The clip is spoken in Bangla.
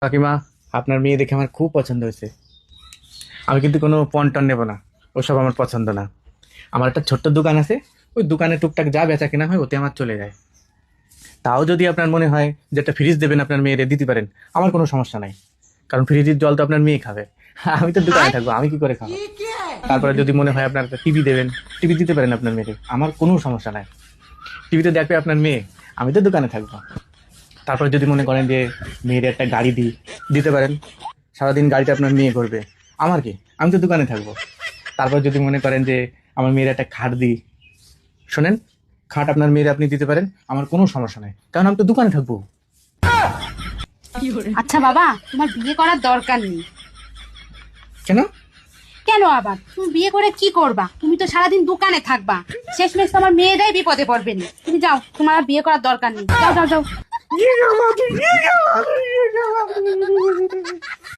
কাকিমা, আপনার মেয়ে দেখে আমার খুব পছন্দ হয়েছে। আমি কিন্তু কোনো পণ টন নেবো না, ওসব আমার পছন্দ না। আমার একটা ছোট্ট দোকান আছে, ওই দোকানে টুকটাক যা বেচা কিনা হয় ওতে আমার চলে যায়। তাও যদি আপনার মনে হয় যে একটা ফ্রিজ দেবেন আপনার মেয়েরে, দিতে পারেন, আমার কোনো সমস্যা নাই। কারণ ফ্রিজের জল তো আপনার মেয়ে খাবে, আমি তো দোকানে থাকবো, আমি কি করে খাবো? তারপরে যদি মনে হয় আপনার একটা টিভি দেবেন, টিভি দিতে পারেন আপনার মেয়েকে, আমার কোনো সমস্যা নাই। টিভিতে দেখবে আপনার মেয়ে, আমি তো দোকানে থাকবো। তারপরে যদি মনে করেন যে মেয়ের একটা গাড়ি দিতে পারেন, সারাদিন গাড়িটা আপনার মেয়ে করবে, আমার কি, আমি তো দোকানে থাকবো। তারপর যদি মনে করেন যে আমার মেয়ের একটা খাট দিই, শোনেন, খাট আপনার মেয়ের আপনি দিতে পারেন, আমার কোনো সমস্যা নাই, কারণ আমি তো দোকানে থাকবো। আচ্ছা বাবা, তোমার বিয়ে করার দরকার নেই। কেন? কেন আবার? তুমি বিয়ে করে কি করবা? তুমি তো সারাদিন দোকানে থাকবা, শেষমেশ তোমার মেয়েরাই বিপদে পড়বে না। তুমি যাও, তোমার আর বিয়ে করার দরকার নেই, যাও যাও যাও।